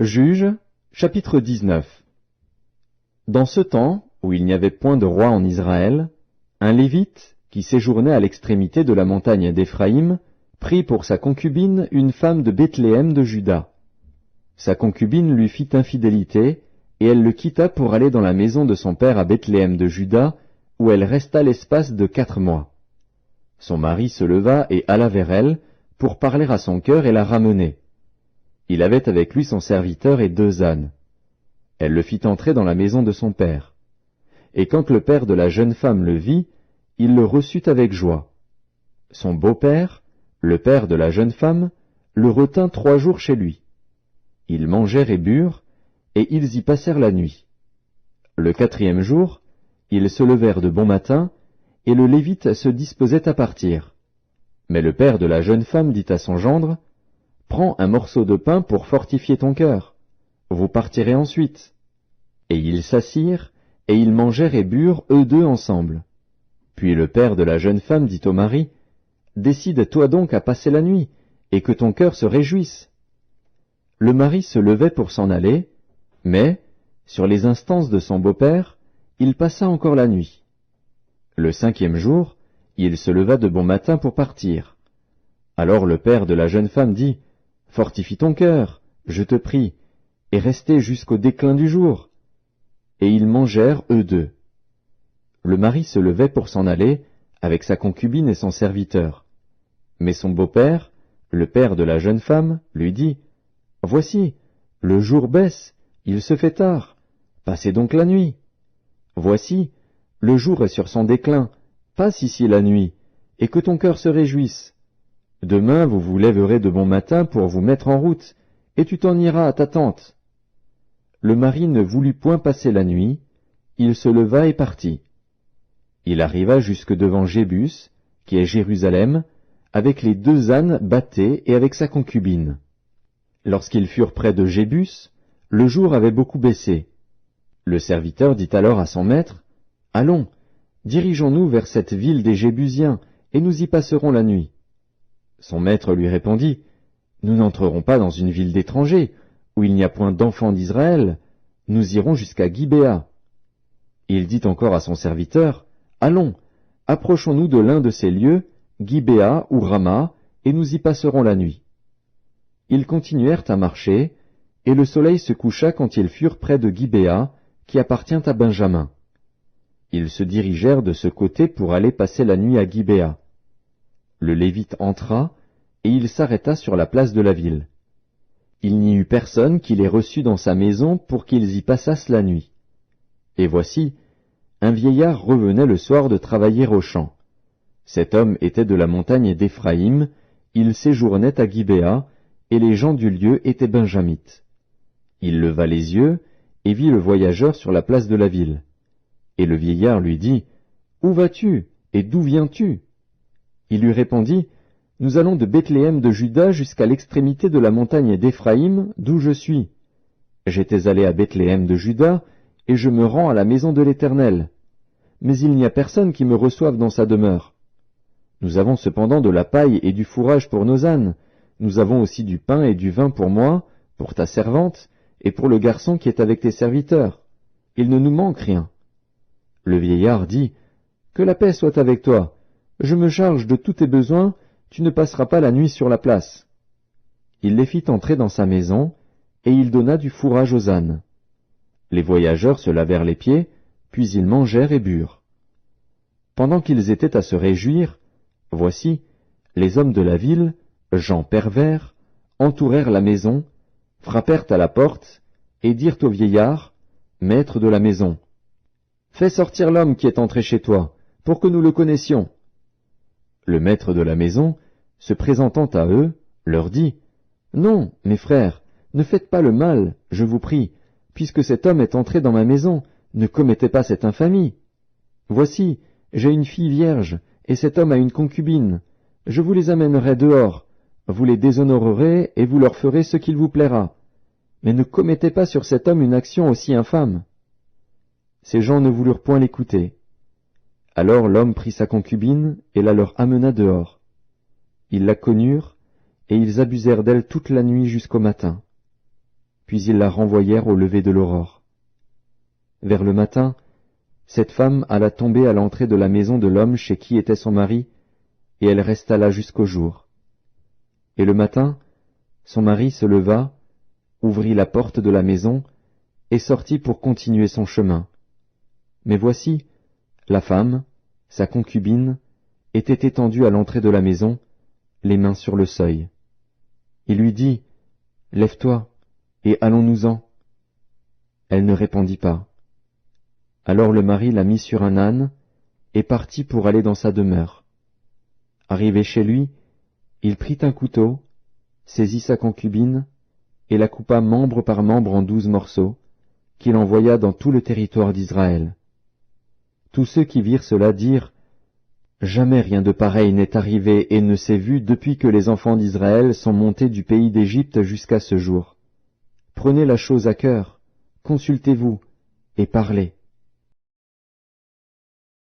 Juges, chapitre 19. Dans ce temps, où il n'y avait point de roi en Israël, un Lévite, qui séjournait à l'extrémité de la montagne d'Éphraïm, prit pour sa concubine une femme de Bethléem de Juda. Sa concubine lui fit infidélité, et elle le quitta pour aller dans la maison de son père à Bethléem de Juda, où elle resta l'espace de 4 mois. Son mari se leva et alla vers elle, pour parler à son cœur et la ramener. Il avait avec lui son serviteur et 2 ânes. Elle le fit entrer dans la maison de son père. Et quand le père de la jeune femme le vit, il le reçut avec joie. Son beau-père, le père de la jeune femme, le retint 3 jours chez lui. Ils mangèrent et burent, et ils y passèrent la nuit. Le 4e jour, ils se levèrent de bon matin, et le Lévite se disposait à partir. Mais le père de la jeune femme dit à son gendre, « Prends un morceau de pain pour fortifier ton cœur. Vous partirez ensuite. » Et ils s'assirent, et ils mangèrent et burent eux 2 ensemble. Puis le père de la jeune femme dit au mari, « Décide-toi donc à passer la nuit, et que ton cœur se réjouisse. » Le mari se levait pour s'en aller, mais, sur les instances de son beau-père, il passa encore la nuit. Le 5e jour, il se leva de bon matin pour partir. Alors le père de la jeune femme dit, « Fortifie ton cœur, je te prie, et restez jusqu'au déclin du jour. » Et ils mangèrent eux 2. Le mari se levait pour s'en aller, avec sa concubine et son serviteur. Mais son beau-père, le père de la jeune femme, lui dit, « Voici, le jour baisse, il se fait tard, passez donc la nuit. Voici, le jour est sur son déclin, passe ici la nuit, et que ton cœur se réjouisse. Demain vous vous lèverez de bon matin pour vous mettre en route, et tu t'en iras à ta tente. » Le mari ne voulut point passer la nuit, il se leva et partit. Il arriva jusque devant Jébus, qui est Jérusalem, avec les 2 ânes bâtés et avec sa concubine. Lorsqu'ils furent près de Jébus, le jour avait beaucoup baissé. Le serviteur dit alors à son maître, « Allons, dirigeons-nous vers cette ville des Jébusiens, et nous y passerons la nuit. » Son maître lui répondit, « Nous n'entrerons pas dans une ville d'étrangers, où il n'y a point d'enfants d'Israël, nous irons jusqu'à Gibéa. » Il dit encore à son serviteur, « Allons, approchons-nous de l'un de ces lieux, Gibéa ou Rama, et nous y passerons la nuit. » Ils continuèrent à marcher, et le soleil se coucha quand ils furent près de Gibéa, qui appartient à Benjamin. Ils se dirigèrent de ce côté pour aller passer la nuit à Gibéa. Le Lévite entra, et il s'arrêta sur la place de la ville. Il n'y eut personne qui les reçût dans sa maison pour qu'ils y passassent la nuit. Et voici, un vieillard revenait le soir de travailler au champ. Cet homme était de la montagne d'Éphraïm, il séjournait à Gibéa, et les gens du lieu étaient benjamites. Il leva les yeux, et vit le voyageur sur la place de la ville. Et le vieillard lui dit, « Où vas-tu, et d'où viens-tu » Il lui répondit, « Nous allons de Bethléem de Juda jusqu'à l'extrémité de la montagne d'Éphraïm, d'où je suis. J'étais allé à Bethléem de Juda, et je me rends à la maison de l'Éternel. Mais il n'y a personne qui me reçoive dans sa demeure. Nous avons cependant de la paille et du fourrage pour nos ânes. Nous avons aussi du pain et du vin pour moi, pour ta servante, et pour le garçon qui est avec tes serviteurs. Il ne nous manque rien. » Le vieillard dit, « Que la paix soit avec toi. Je me charge de tous tes besoins, tu ne passeras pas la nuit sur la place. » Il les fit entrer dans sa maison, et il donna du fourrage aux ânes. Les voyageurs se lavèrent les pieds, puis ils mangèrent et burent. Pendant qu'ils étaient à se réjouir, voici, les hommes de la ville, gens pervers, entourèrent la maison, frappèrent à la porte, et dirent au vieillard, maître de la maison, « Fais sortir l'homme qui est entré chez toi, pour que nous le connaissions. » Le maître de la maison, se présentant à eux, leur dit, « Non, mes frères, ne faites pas le mal, je vous prie, puisque cet homme est entré dans ma maison, ne commettez pas cette infamie. Voici, j'ai une fille vierge, et cet homme a une concubine. Je vous les amènerai dehors, vous les déshonorerez, et vous leur ferez ce qu'il vous plaira. Mais ne commettez pas sur cet homme une action aussi infâme. » Ces gens ne voulurent point l'écouter. Alors l'homme prit sa concubine et la leur amena dehors. Ils la connurent, et ils abusèrent d'elle toute la nuit jusqu'au matin. puis ils la renvoyèrent au lever de l'aurore. Vers le matin, cette femme alla tomber à l'entrée de la maison de l'homme chez qui était son mari, et elle resta là jusqu'au jour. Et le matin, son mari se leva, ouvrit la porte de la maison, et sortit pour continuer son chemin. Mais voici, la femme, sa concubine, était étendue à l'entrée de la maison, les mains sur le seuil. Il lui dit, « Lève-toi, et allons-nous-en. » Elle ne répondit pas. Alors le mari la mit sur un âne, et partit pour aller dans sa demeure. Arrivé chez lui, il prit un couteau, saisit sa concubine, et la coupa membre par membre en 12 morceaux, qu'il envoya dans tout le territoire d'Israël. Tous ceux qui virent cela dirent, « Jamais rien de pareil n'est arrivé et ne s'est vu depuis que les enfants d'Israël sont montés du pays d'Égypte jusqu'à ce jour. Prenez la chose à cœur, consultez-vous, et parlez. »